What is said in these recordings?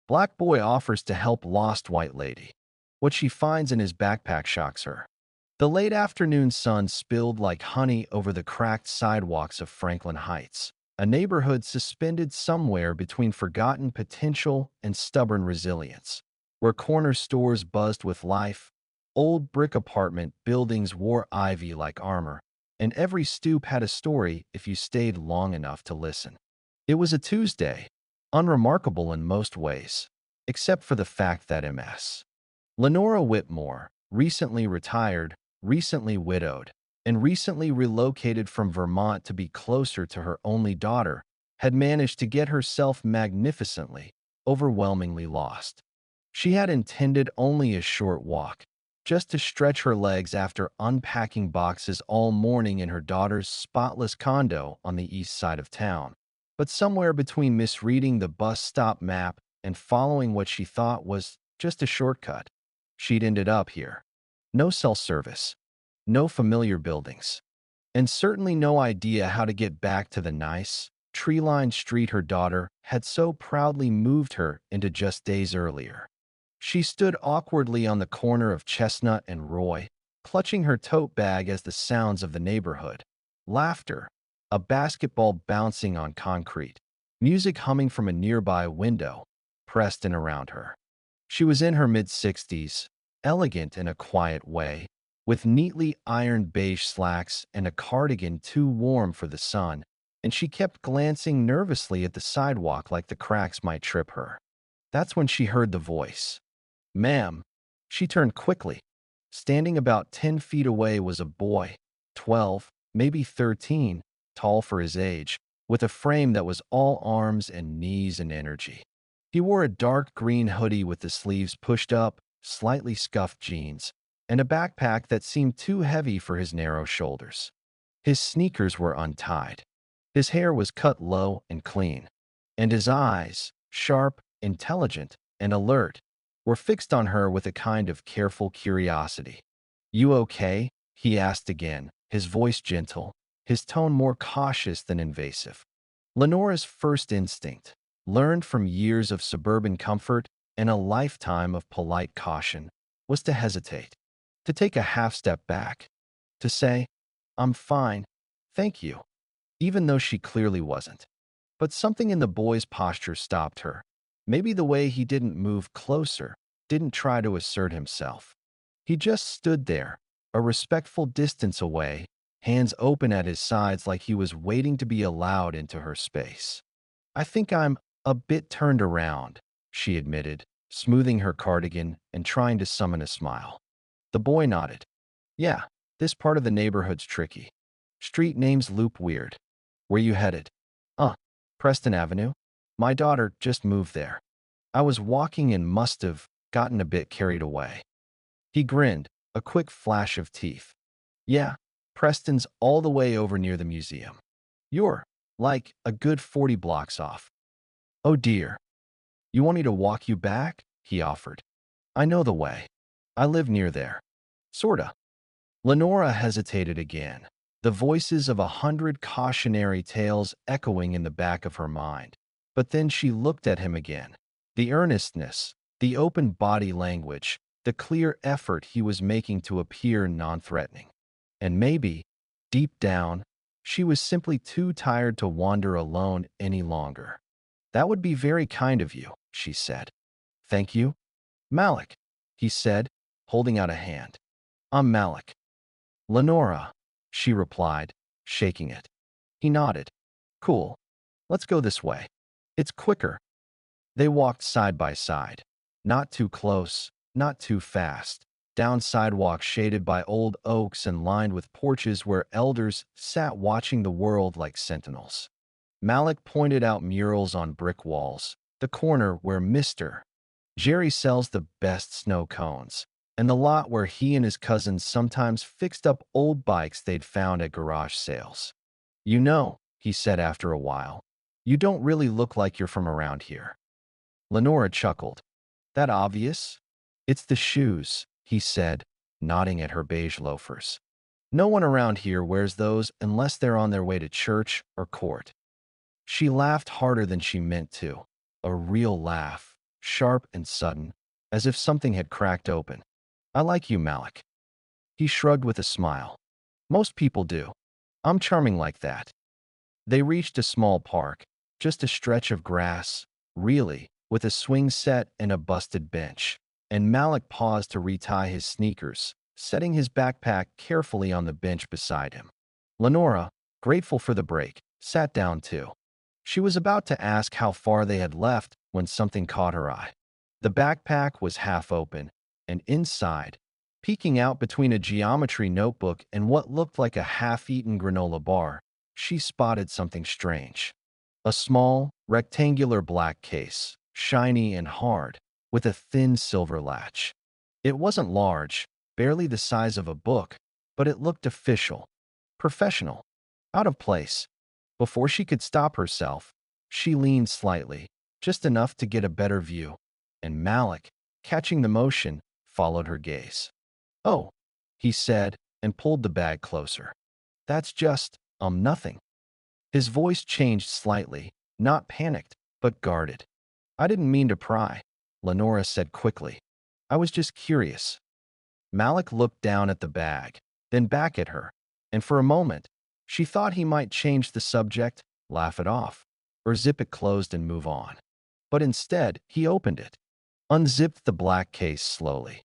Black boy offers to help lost white lady. What she finds in his backpack shocks her. The late afternoon sun spilled like honey over the cracked sidewalks of Franklin Heights, a neighborhood suspended somewhere between forgotten potential and stubborn resilience, where corner stores buzzed with life, old brick apartment buildings wore ivy like armor, and every stoop had a story if you stayed long enough to listen. It was a Tuesday, unremarkable in most ways, except for the fact that Ms. Lenora Whitmore, recently retired, recently widowed, and recently relocated from Vermont to be closer to her only daughter, had managed to get herself magnificently, overwhelmingly lost. She had intended only a short walk, just to stretch her legs after unpacking boxes all morning in her daughter's spotless condo on the east side of town. But somewhere between misreading the bus stop map and following what she thought was just a shortcut, she'd ended up here. No cell service, no familiar buildings, and certainly no idea how to get back to the nice, tree-lined street her daughter had so proudly moved her into just days earlier. She stood awkwardly on the corner of Chestnut and Roy, clutching her tote bag as the sounds of the neighborhood, laughter, a basketball bouncing on concrete, music humming from a nearby window, pressed in around her. She was in her mid-60s, elegant in a quiet way, with neatly ironed beige slacks and a cardigan too warm for the sun, and she kept glancing nervously at the sidewalk like the cracks might trip her. That's when she heard the voice. "Ma'am." She turned quickly. Standing about 10 feet away was a boy, 12, maybe 13, tall for his age, with a frame that was all arms and knees and energy. He wore a dark green hoodie with the sleeves pushed up, slightly scuffed jeans, and a backpack that seemed too heavy for his narrow shoulders. His sneakers were untied. His hair was cut low and clean, and his eyes, sharp, intelligent, and alert, were fixed on her with a kind of careful curiosity. "You okay?" he asked again, his voice gentle, his tone more cautious than invasive. Lenora's first instinct, learned from years of suburban comfort and a lifetime of polite caution, was to hesitate, to take a half step back, to say, "I'm fine, thank you," even though she clearly wasn't. But something in the boy's posture stopped her. Maybe the way he didn't move closer, didn't try to assert himself. He just stood there, a respectful distance away, hands open at his sides like he was waiting to be allowed into her space. "I think I'm a bit turned around," she admitted, smoothing her cardigan and trying to summon a smile. The boy nodded. "Yeah, this part of the neighborhood's tricky. Street names loop weird. Where you headed?" Preston Avenue. My daughter just moved there. I was walking and must have gotten a bit carried away." He grinned, a quick flash of teeth. "Yeah, Preston's all the way over near the museum. You're, like, a good 40 blocks off." "Oh dear. You want me to walk you back?" he offered. "I know the way. I live near there." "Sorta." Lenora hesitated again, the voices of 100 cautionary tales echoing in the back of her mind. But then she looked at him again. The earnestness, the open body language, the clear effort he was making to appear non-threatening. And maybe, deep down, she was simply too tired to wander alone any longer. "That would be very kind of you," she said. "Thank you." "Malik," he said, holding out a hand. "I'm Malik." "Lenora," she replied, shaking it. He nodded. "Cool. Let's go this way. It's quicker." They walked side by side, not too close, not too fast, down sidewalks shaded by old oaks and lined with porches where elders sat watching the world like sentinels. Malik pointed out murals on brick walls, the corner where Mr. Jerry sells the best snow cones, and the lot where he and his cousins sometimes fixed up old bikes they'd found at garage sales. "You know," he said after a while, "you don't really look like you're from around here." Lenora chuckled. "That obvious?" "It's the shoes," he said, nodding at her beige loafers. "No one around here wears those unless they're on their way to church or court." She laughed harder than she meant to, a real laugh, sharp and sudden, as if something had cracked open. I like you, Malik. He shrugged with a smile. Most people do. I'm charming like that. They reached a small park, just a stretch of grass, really, with a swing set and a busted bench. And Malik paused to retie his sneakers, setting his backpack carefully on the bench beside him. Lenora, grateful for the break, sat down too. She was about to ask how far they had left when something caught her eye. The backpack was half open, and inside, peeking out between a geometry notebook and what looked like a half-eaten granola bar, she spotted something strange. A small, rectangular black case, shiny and hard, with a thin silver latch. It wasn't large, barely the size of a book, but it looked official, professional, out of place. Before she could stop herself, she leaned slightly, just enough to get a better view, and Malik, catching the motion, followed her gaze. "Oh," he said, and pulled the bag closer. "That's just, nothing." His voice changed slightly, not panicked, but guarded. "I didn't mean to pry," Lenora said quickly. "I was just curious." Malik looked down at the bag, then back at her, and for a moment, she thought he might change the subject, laugh it off, or zip it closed and move on. But instead, he opened it, unzipped the black case slowly.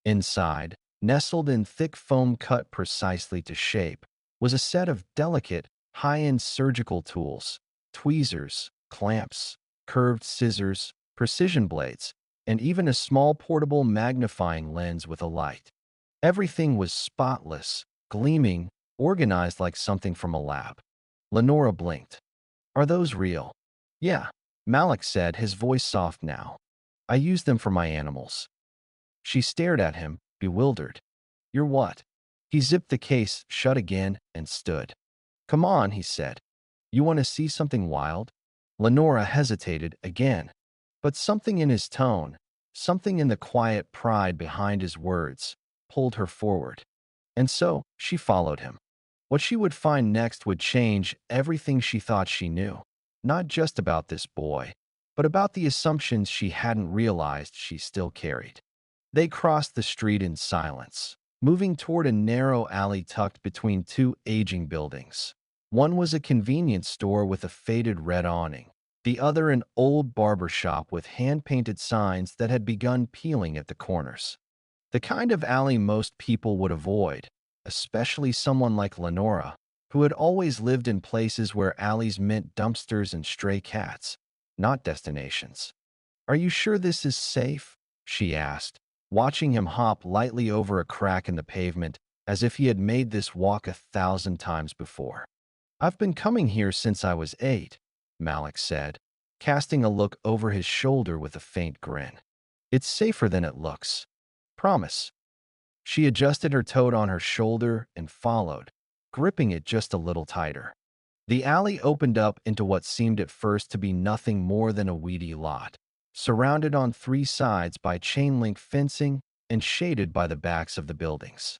Inside, nestled in thick foam cut precisely to shape, was a set of delicate, high-end surgical tools, tweezers, clamps, curved scissors, precision blades, and even a small portable magnifying lens with a light. Everything was spotless, gleaming, organized like something from a lab. Lenora blinked. "Are those real?" "Yeah," Malik said, his voice soft now. "I use them for my animals." She stared at him, bewildered. "You're what?" He zipped the case shut again and stood. "Come on," he said. "You want to see something wild?" Lenora hesitated again, but something in his tone, something in the quiet pride behind his words, pulled her forward. And so, she followed him. What she would find next would change everything she thought she knew, not just about this boy, but about the assumptions she hadn't realized she still carried. They crossed the street in silence, moving toward a narrow alley tucked between two aging buildings. One was a convenience store with a faded red awning, the other an old barber shop with hand-painted signs that had begun peeling at the corners. The kind of alley most people would avoid, especially someone like Lenora, who had always lived in places where alleys meant dumpsters and stray cats, not destinations. "Are you sure this is safe?" she asked, watching him hop lightly over a crack in the pavement as if he had made this walk 1,000 times before. "I've been coming here since I was 8, Malik said, casting a look over his shoulder with a faint grin. "It's safer than it looks. Promise." She adjusted her toad on her shoulder and followed, gripping it just a little tighter. The alley opened up into what seemed at first to be nothing more than a weedy lot, surrounded on 3 sides by chain-link fencing and shaded by the backs of the buildings.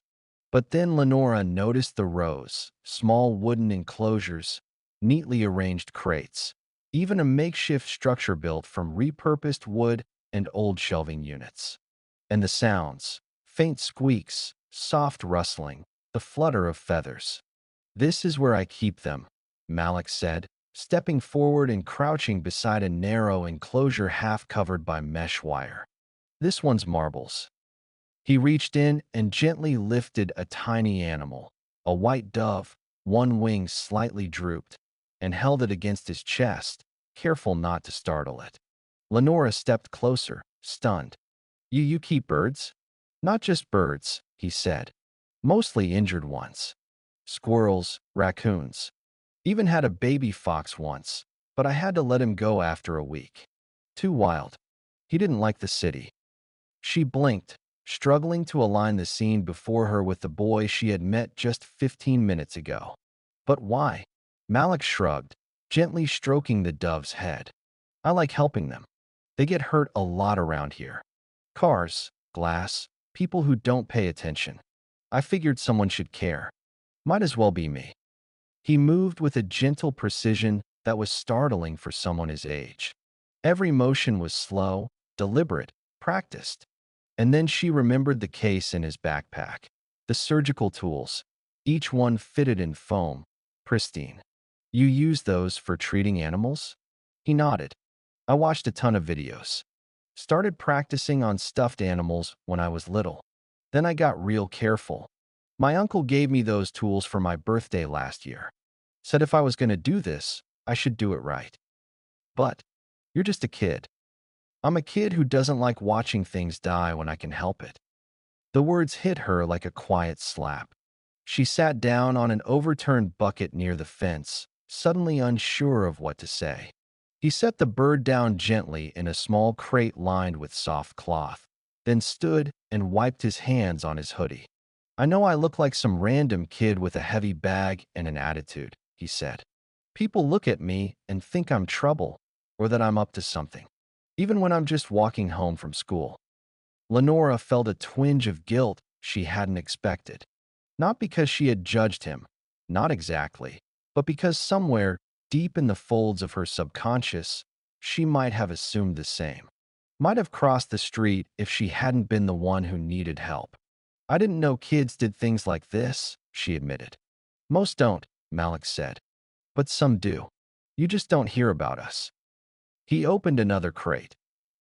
But then Lenora noticed the rows, small wooden enclosures, neatly arranged crates, even a makeshift structure built from repurposed wood and old shelving units. And the sounds, faint squeaks, soft rustling, the flutter of feathers. "This is where I keep them," Malik said, stepping forward and crouching beside a narrow enclosure half covered by mesh wire. "This one's marbles." He reached in and gently lifted a tiny animal, a white dove, one wing slightly drooped, and held it against his chest, careful not to startle it. Lenora stepped closer, stunned. You keep birds?" "Not just birds," he said. "Mostly injured ones. Squirrels, raccoons. Even had a baby fox once, but I had to let him go after a week. Too wild. He didn't like the city." She blinked, struggling to align the scene before her with the boy she had met just 15 minutes ago. "But why?" Malik shrugged, gently stroking the dove's head. "I like helping them. They get hurt a lot around here. Cars, glass, people who don't pay attention. I figured someone should care. Might as well be me." He moved with a gentle precision that was startling for someone his age. Every motion was slow, deliberate, practiced. And then she remembered the case in his backpack. The surgical tools, each one fitted in foam, pristine. You use those for treating animals? He nodded. I watched a ton of videos. Started practicing on stuffed animals when I was little. Then I got real careful. My uncle gave me those tools for my birthday last year. Said if I was going to do this, I should do it right. But you're just a kid. I'm a kid who doesn't like watching things die when I can help it. The words hit her like a quiet slap. She sat down on an overturned bucket near the fence, suddenly unsure of what to say. He set the bird down gently in a small crate lined with soft cloth, then stood and wiped his hands on his hoodie. I know I look like some random kid with a heavy bag and an attitude, he said. People look at me and think I'm trouble or that I'm up to something, even when I'm just walking home from school. Lenora felt a twinge of guilt she hadn't expected. Not because she had judged him, not exactly, but because somewhere deep in the folds of her subconscious, she might have assumed the same. Might have crossed the street if she hadn't been the one who needed help. I didn't know kids did things like this, she admitted. Most don't, Malik said. But some do. You just don't hear about us. He opened another crate.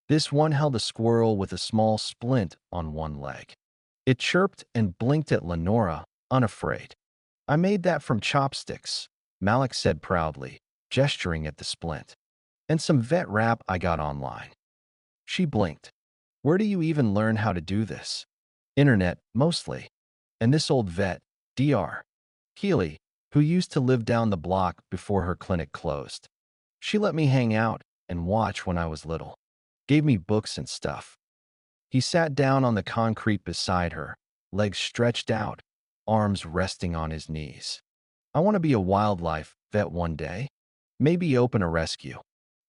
This one held a squirrel with a small splint on one leg. It chirped and blinked at Lenora, unafraid. I made that from chopsticks, Malik said proudly, gesturing at the splint. And some vet rap I got online. She blinked. Where do you even learn how to do this? Internet, mostly. And this old vet, Dr. Keeley, who used to live down the block before her clinic closed. She let me hang out and watch when I was little. Gave me books and stuff. He sat down on the concrete beside her, legs stretched out, arms resting on his knees. I want to be a wildlife vet one day. Maybe open a rescue.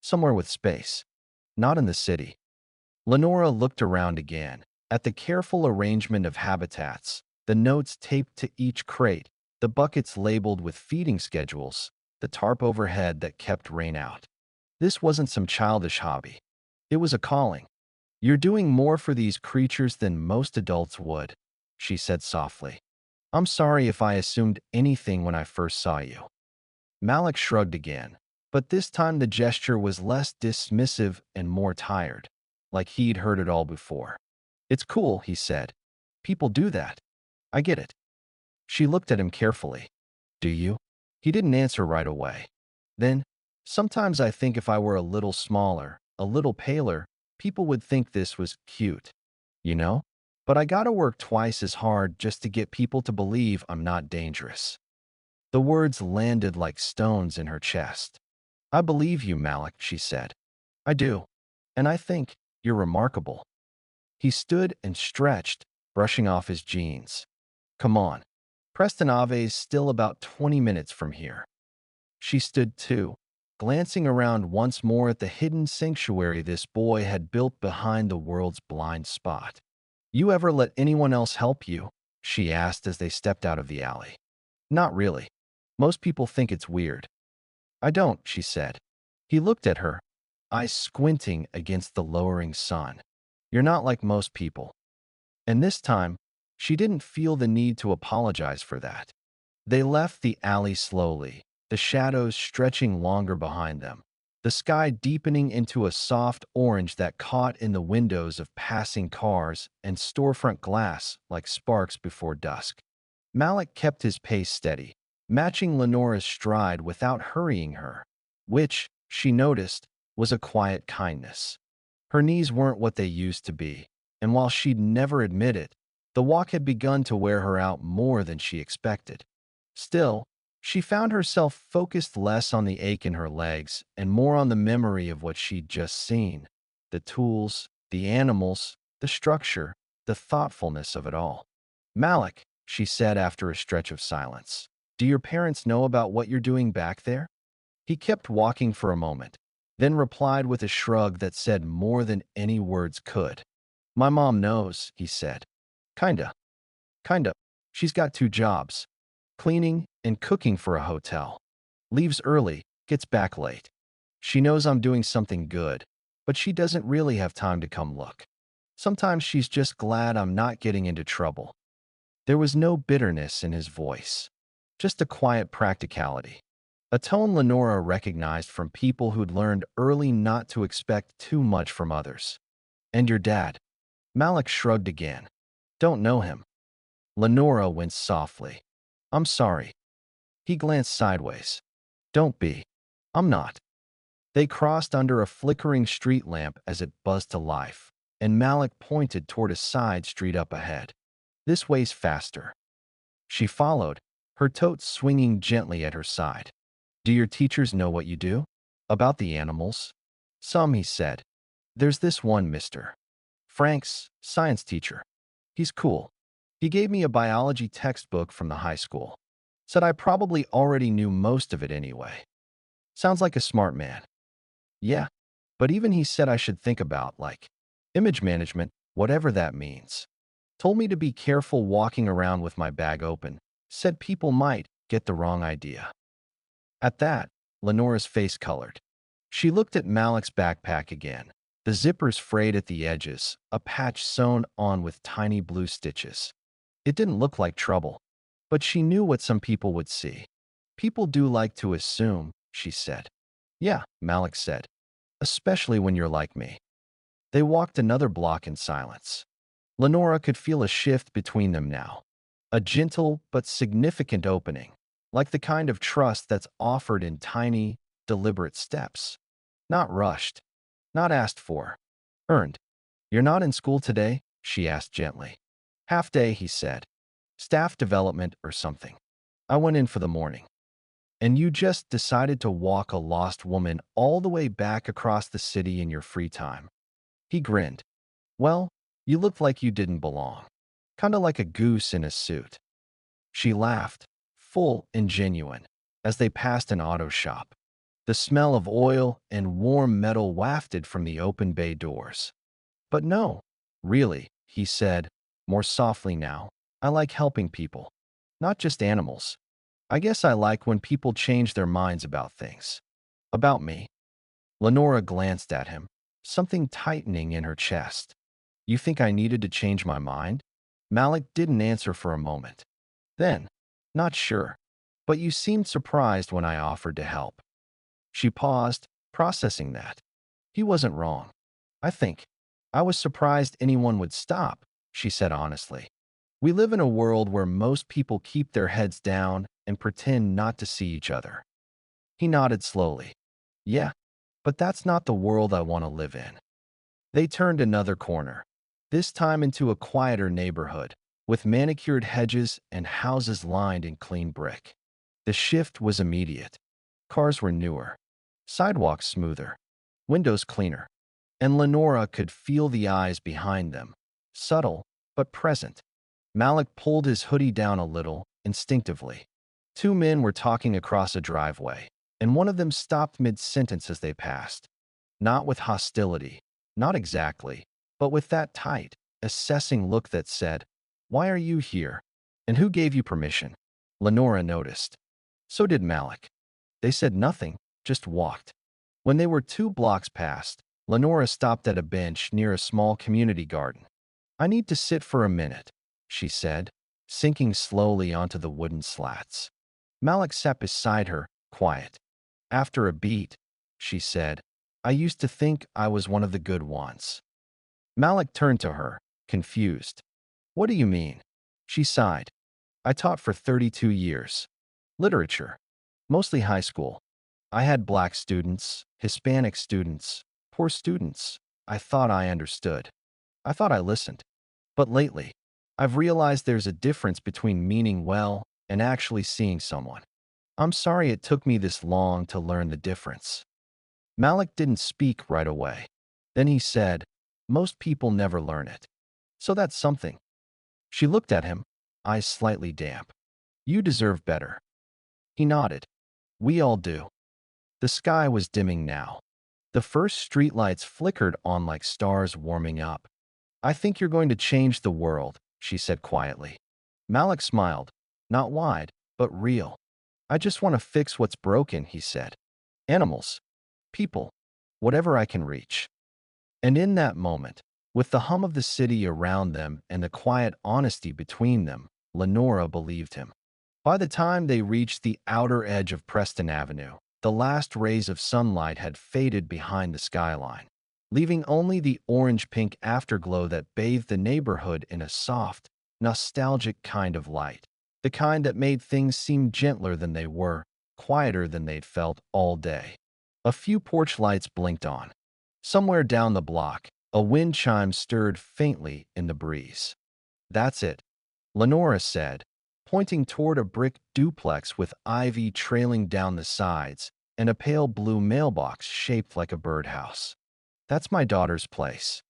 Somewhere with space. Not in the city. Lenora looked around again, at the careful arrangement of habitats, the notes taped to each crate, the buckets labeled with feeding schedules, the tarp overhead that kept rain out. This wasn't some childish hobby. It was a calling. You're doing more for these creatures than most adults would, she said softly. I'm sorry if I assumed anything when I first saw you. Malik shrugged again, but this time the gesture was less dismissive and more tired, like he'd heard it all before. It's cool, he said. People do that. I get it. She looked at him carefully. Do you? He didn't answer right away. Then, sometimes I think if I were a little smaller, a little paler, people would think this was cute. You know? But I gotta work twice as hard just to get people to believe I'm not dangerous. The words landed like stones in her chest. I believe you, Malik, she said. I do. And I think you're remarkable. He stood and stretched, brushing off his jeans. Come on. Preston Ave's still about 20 minutes from here. She stood too, glancing around once more at the hidden sanctuary this boy had built behind the world's blind spot. You ever let anyone else help you? She asked as they stepped out of the alley. Not really. Most people think it's weird. I don't, she said. He looked at her, eyes squinting against the lowering sun. You're not like most people. And this time, she didn't feel the need to apologize for that. They left the alley slowly, the shadows stretching longer behind them, the sky deepening into a soft orange that caught in the windows of passing cars and storefront glass like sparks before dusk. Malik kept his pace steady, matching Lenora's stride without hurrying her, which, she noticed, was a quiet kindness. Her knees weren't what they used to be, and while she'd never admit it, the walk had begun to wear her out more than she expected. Still, she found herself focused less on the ache in her legs and more on the memory of what she'd just seen. The tools, the animals, the structure, the thoughtfulness of it all. Malik, she said after a stretch of silence, do your parents know about what you're doing back there? He kept walking for a moment, then replied with a shrug that said more than any words could. My mom knows, he said. Kinda. She's got 2 jobs. Cleaning and cooking for a hotel. Leaves early, gets back late. She knows I'm doing something good, but she doesn't really have time to come look. Sometimes she's just glad I'm not getting into trouble." There was no bitterness in his voice, just a quiet practicality, a tone Lenora recognized from people who'd learned early not to expect too much from others. "And your dad?" Malik shrugged again. "Don't know him." Lenora winced softly. "I'm sorry." He glanced sideways. "Don't be. I'm not." They crossed under a flickering street lamp as it buzzed to life, and Malik pointed toward a side street up ahead. "This way's faster." She followed, her tote swinging gently at her side. "Do your teachers know what you do?" "About the animals?" "Some," he said. "There's this one Mr. Frank's science teacher. He's cool. He gave me a biology textbook from the high school. Said I probably already knew most of it anyway. Sounds like a smart man." "Yeah, but even he said I should think about, like, image management, whatever that means. Told me to be careful walking around with my bag open. Said people might get the wrong idea." At that, Lenora's face colored. She looked at Malik's backpack again, the zippers frayed at the edges, a patch sewn on with tiny blue stitches. It didn't look like trouble, but she knew what some people would see. "People do like to assume," she said. "Yeah," Malik said, "especially when you're like me." They walked another block in silence. Lenora could feel a shift between them now, a gentle but significant opening, like the kind of trust that's offered in tiny, deliberate steps. Not rushed, not asked for, earned. "You're not in school today?" she asked gently. "Half day," he said. "Staff development or something. I went in for the morning." "And you just decided to walk a lost woman all the way back across the city in your free time?" He grinned. "Well, you looked like you didn't belong. Kinda like a goose in a suit." She laughed, full and genuine, as they passed an auto shop. The smell of oil and warm metal wafted from the open bay doors. "But no, really," he said, more softly now. "I like helping people, not just animals. I guess I like when people change their minds about things." "About me?" Lenora glanced at him, something tightening in her chest. "You think I needed to change my mind?" Malik didn't answer for a moment. Then, "Not sure, but you seemed surprised when I offered to help." She paused, processing that. He wasn't wrong. "I think I was surprised anyone would stop," she said honestly. "We live in a world where most people keep their heads down and pretend not to see each other." He nodded slowly. "Yeah, but that's not the world I want to live in." They turned another corner, this time into a quieter neighborhood, with manicured hedges and houses lined in clean brick. The shift was immediate. Cars were newer, sidewalks smoother, windows cleaner, and Lenora could feel the eyes behind them, subtle but present. Malik pulled his hoodie down a little, instinctively. Two men were talking across a driveway, and one of them stopped mid-sentence as they passed. Not with hostility, not exactly, but with that tight, assessing look that said, "Why are you here? And who gave you permission?" Lenora noticed. So did Malik. They said nothing, just walked. When they were 2 blocks past, Lenora stopped at a bench near a small community garden. "I need to sit for a minute," she said, sinking slowly onto the wooden slats. Malik sat beside her, quiet. After a beat, she said, "I used to think I was one of the good ones." Malik turned to her, confused. "What do you mean?" She sighed. "I taught for 32 years. Literature. Mostly high school. I had black students, Hispanic students, poor students. I thought I understood. I thought I listened. But lately, I've realized there's a difference between meaning well and actually seeing someone. I'm sorry it took me this long to learn the difference." Malik didn't speak right away. Then he said, "Most people never learn it. So that's something." She looked at him, eyes slightly damp. "You deserve better." He nodded. "We all do." The sky was dimming now. The first streetlights flickered on like stars warming up. "I think you're going to change the world," she said quietly. Malik smiled, not wide, but real. "I just want to fix what's broken," he said. "Animals, people, whatever I can reach." And in that moment, with the hum of the city around them and the quiet honesty between them, Lenora believed him. By the time they reached the outer edge of Preston Avenue, the last rays of sunlight had faded behind the skyline, leaving only the orange-pink afterglow that bathed the neighborhood in a soft, nostalgic kind of light. The kind that made things seem gentler than they were, quieter than they'd felt all day. A few porch lights blinked on. Somewhere down the block, a wind chime stirred faintly in the breeze. "That's it," Lenora said, pointing toward a brick duplex with ivy trailing down the sides and a pale blue mailbox shaped like a birdhouse. "That's my daughter's place.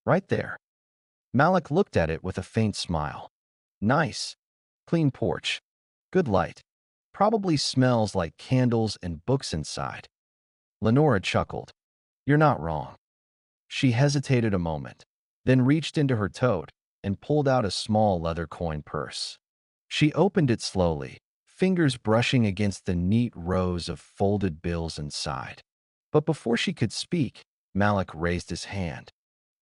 Right there." Malik looked at it with a faint smile. "Nice. Clean porch. Good light. Probably smells like candles and books inside." Lenora chuckled. "You're not wrong." She hesitated a moment, then reached into her tote and pulled out a small leather coin purse. She opened it slowly, fingers brushing against the neat rows of folded bills inside. But before she could speak, Malik raised his hand.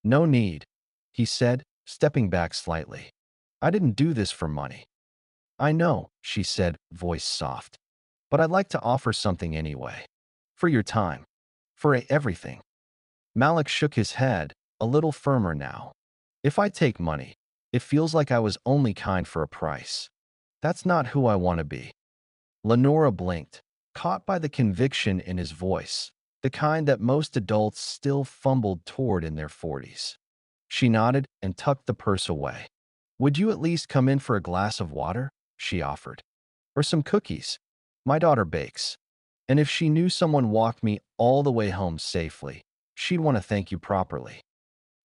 "No need," he said, stepping back slightly. "I didn't do this for money." "I know," she said, voice soft. "But I'd like to offer something anyway. For your time. For everything." Malik shook his head, a little firmer now. "If I take money, it feels like I was only kind for a price. That's not who I want to be." Lenora blinked, caught by the conviction in his voice, the kind that most adults still fumbled toward in their 40s. She nodded and tucked the purse away. "Would you at least come in for a glass of water?" she offered. "Or some cookies? My daughter bakes. And if she knew someone walked me all the way home safely, she'd want to thank you properly."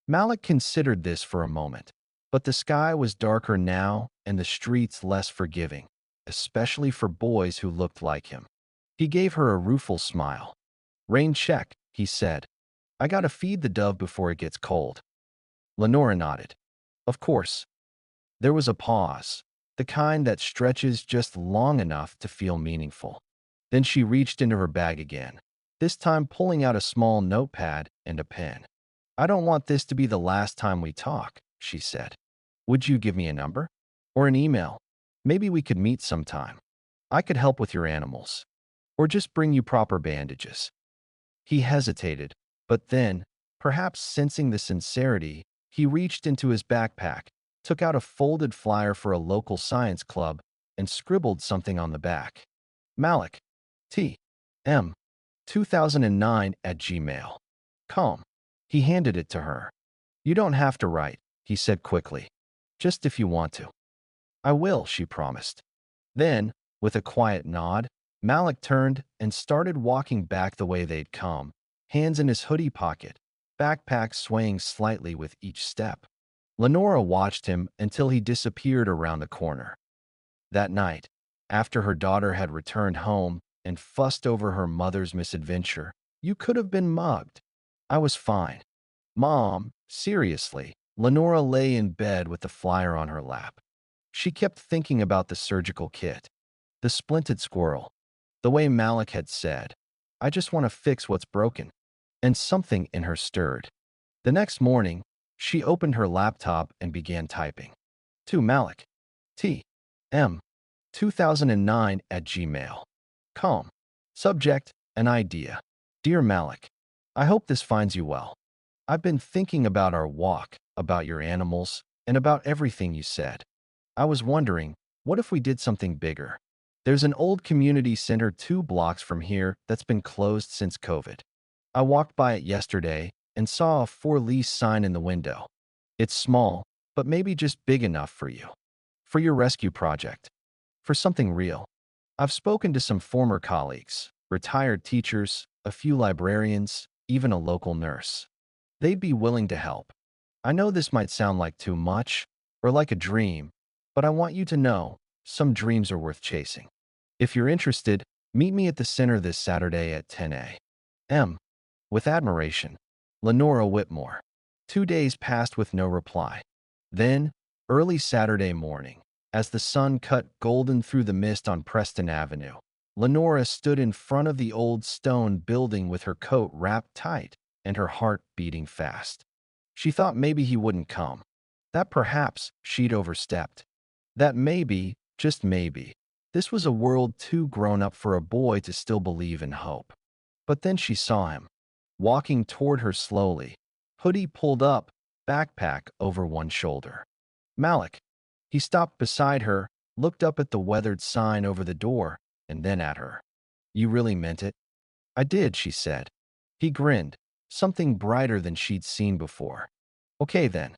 Malik considered this for a moment, but the sky was darker now and the streets less forgiving, especially for boys who looked like him. He gave her a rueful smile. "Rain check," he said. "I gotta feed the dove before it gets cold." Lenora nodded. "Of course." There was a pause, the kind that stretches just long enough to feel meaningful. Then she reached into her bag again, this time pulling out a small notepad and a pen. "I don't want this to be the last time we talk," she said. "Would you give me a number? Or an email? Maybe we could meet sometime. I could help with your animals. Or just bring you proper bandages." He hesitated, but then, perhaps sensing the sincerity, he reached into his backpack, took out a folded flyer for a local science club, and scribbled something on the back. "Malik, T.M. 2009 at gmail.com." He handed it to her. "You don't have to write," he said quickly. "Just if you want to." "I will," she promised. Then, with a quiet nod, Malik turned and started walking back the way they'd come, hands in his hoodie pocket, backpack swaying slightly with each step. Lenora watched him until he disappeared around the corner. That night, after her daughter had returned home and fussed over her mother's misadventure, "You could have been mugged. I was fine." "Mom, seriously." Lenora lay in bed with the flyer on her lap. She kept thinking about the surgical kit, the splinted squirrel, the way Malik had said, "I just want to fix what's broken." And something in her stirred. The next morning, she opened her laptop and began typing. "To Malik, T.M. 2009 at gmail.com. Subject, an idea. Dear Malik, I hope this finds you well. I've been thinking about our walk, about your animals, and about everything you said. I was wondering, what if we did something bigger? There's an old community center 2 blocks from here that's been closed since COVID. I walked by it yesterday and saw a for lease sign in the window. It's small, but maybe just big enough for you. For your rescue project. For something real. I've spoken to some former colleagues, retired teachers, a few librarians, even a local nurse. They'd be willing to help. I know this might sound like too much, or like a dream, but I want you to know, some dreams are worth chasing. If you're interested, meet me at the center this Saturday at 10 a.m. With admiration, Lenora Whitmore. 2 days passed with no reply. Then, early Saturday morning, as the sun cut golden through the mist on Preston Avenue, Lenora stood in front of the old stone building with her coat wrapped tight, and her heart beating fast. She thought maybe he wouldn't come, that perhaps she'd overstepped, that maybe, just maybe, this was a world too grown up for a boy to still believe in hope. But then she saw him, walking toward her slowly, hoodie pulled up, backpack over one shoulder. Malik. He stopped beside her, looked up at the weathered sign over the door, and then at her. You really meant it? I did, she said. He grinned, something brighter than she'd seen before. Okay then.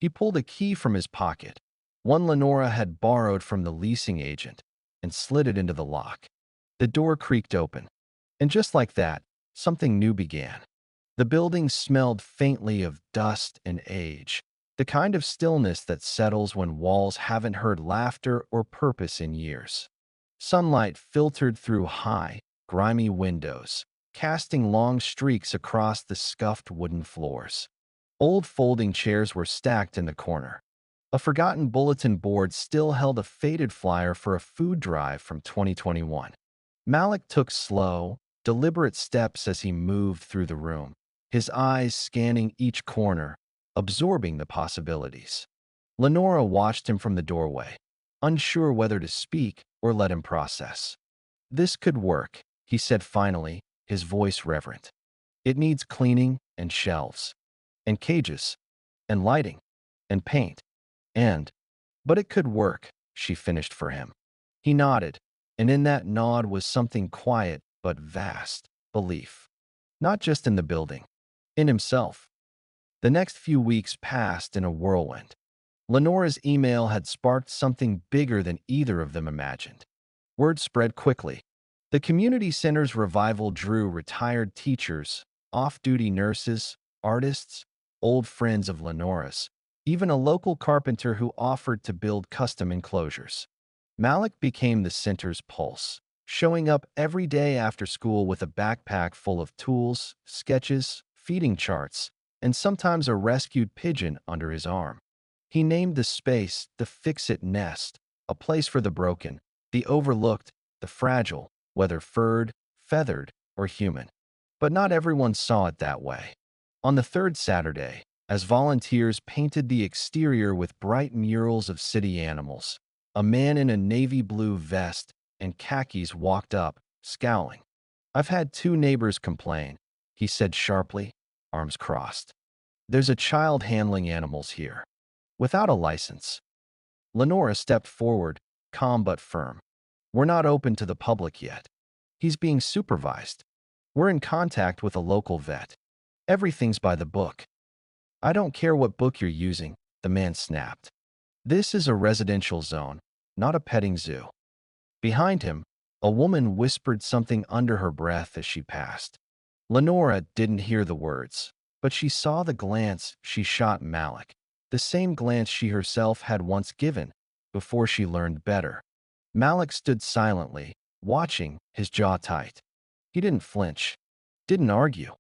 He pulled a key from his pocket, one Lenora had borrowed from the leasing agent, and slid it into the lock. The door creaked open, and just like that, something new began. The building smelled faintly of dust and age, the kind of stillness that settles when walls haven't heard laughter or purpose in years. Sunlight filtered through high, grimy windows, casting long streaks across the scuffed wooden floors. Old folding chairs were stacked in the corner. A forgotten bulletin board still held a faded flyer for a food drive from 2021. Malik took slow, deliberate steps as he moved through the room, his eyes scanning each corner, absorbing the possibilities. Lenora watched him from the doorway, unsure whether to speak or let him process. This could work, he said finally, his voice reverent. It needs cleaning and shelves, and cages, and lighting, and paint, but it could work, she finished for him. He nodded, and in that nod was something quiet but vast, belief. Not just in the building, in himself. The next few weeks passed in a whirlwind. Lenora's email had sparked something bigger than either of them imagined. Word spread quickly. The community center's revival drew retired teachers, off-duty nurses, artists, old friends of Lenora's, even a local carpenter who offered to build custom enclosures. Malik became the center's pulse, showing up every day after school with a backpack full of tools, sketches, feeding charts, and sometimes a rescued pigeon under his arm. He named the space the Fix-It Nest, a place for the broken, the overlooked, the fragile, whether furred, feathered, or human. But not everyone saw it that way. On the third Saturday, as volunteers painted the exterior with bright murals of city animals, a man in a navy blue vest and khakis walked up, scowling. I've had 2 neighbors complain, he said sharply, arms crossed. There's a child handling animals here, without a license. Lenora stepped forward, calm but firm. We're not open to the public yet. He's being supervised. We're in contact with a local vet. Everything's by the book. I don't care what book you're using, the man snapped. This is a residential zone, not a petting zoo. Behind him, a woman whispered something under her breath as she passed. Lenora didn't hear the words, but she saw the glance she shot Malik, the same glance she herself had once given before she learned better. Malik stood silently, watching, his jaw tight. He didn't flinch, didn't argue.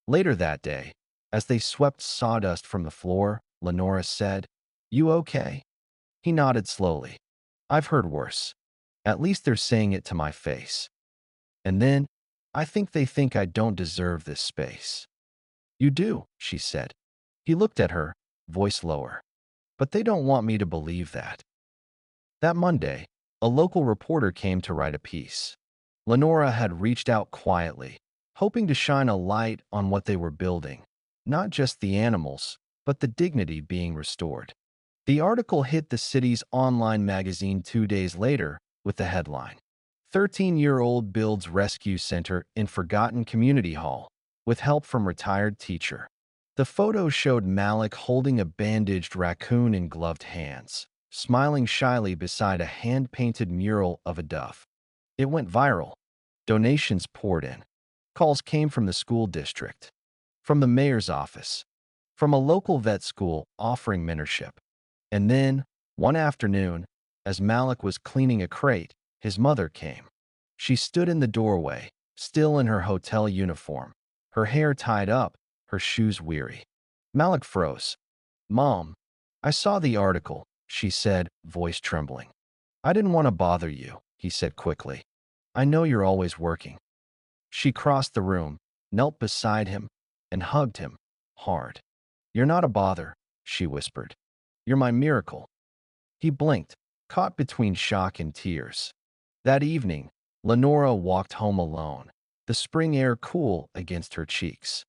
Later that day, as they swept sawdust from the floor, Lenora said, You okay? He nodded slowly. I've heard worse. At least they're saying it to my face. And then, I think they think I don't deserve this space. You do, she said. He looked at her, voice lower. But they don't want me to believe that. That Monday, a local reporter came to write a piece. Lenora had reached out quietly, hoping to shine a light on what they were building. Not just the animals, but the dignity being restored. The article hit the city's online magazine 2 days later with the headline, 13-year-old builds rescue center in forgotten community hall, with help from retired teacher. The photo showed Malik holding a bandaged raccoon in gloved hands, smiling shyly beside a hand-painted mural of a dove. It went viral. Donations poured in. Calls came from the school district, from the mayor's office, from a local vet school offering mentorship. And then, one afternoon, as Malik was cleaning a crate, his mother came. She stood in the doorway, still in her hotel uniform, her hair tied up, her shoes weary. Malik froze. Mom, I saw the article, she said, voice trembling. I didn't want to bother you, he said quickly. I know you're always working. She crossed the room, knelt beside him, and hugged him hard. "You're not a bother," she whispered. "You're my miracle." He blinked, caught between shock and tears. That evening, Lenora walked home alone, the spring air cool against her cheeks.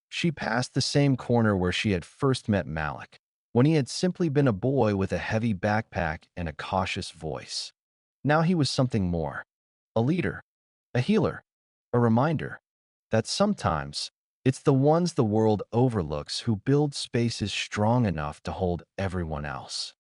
She passed the same corner where she had first met Malik, when he had simply been a boy with a heavy backpack and a cautious voice. Now he was something more: a leader, a healer, a reminder that sometimes it's the ones the world overlooks who build spaces strong enough to hold everyone else.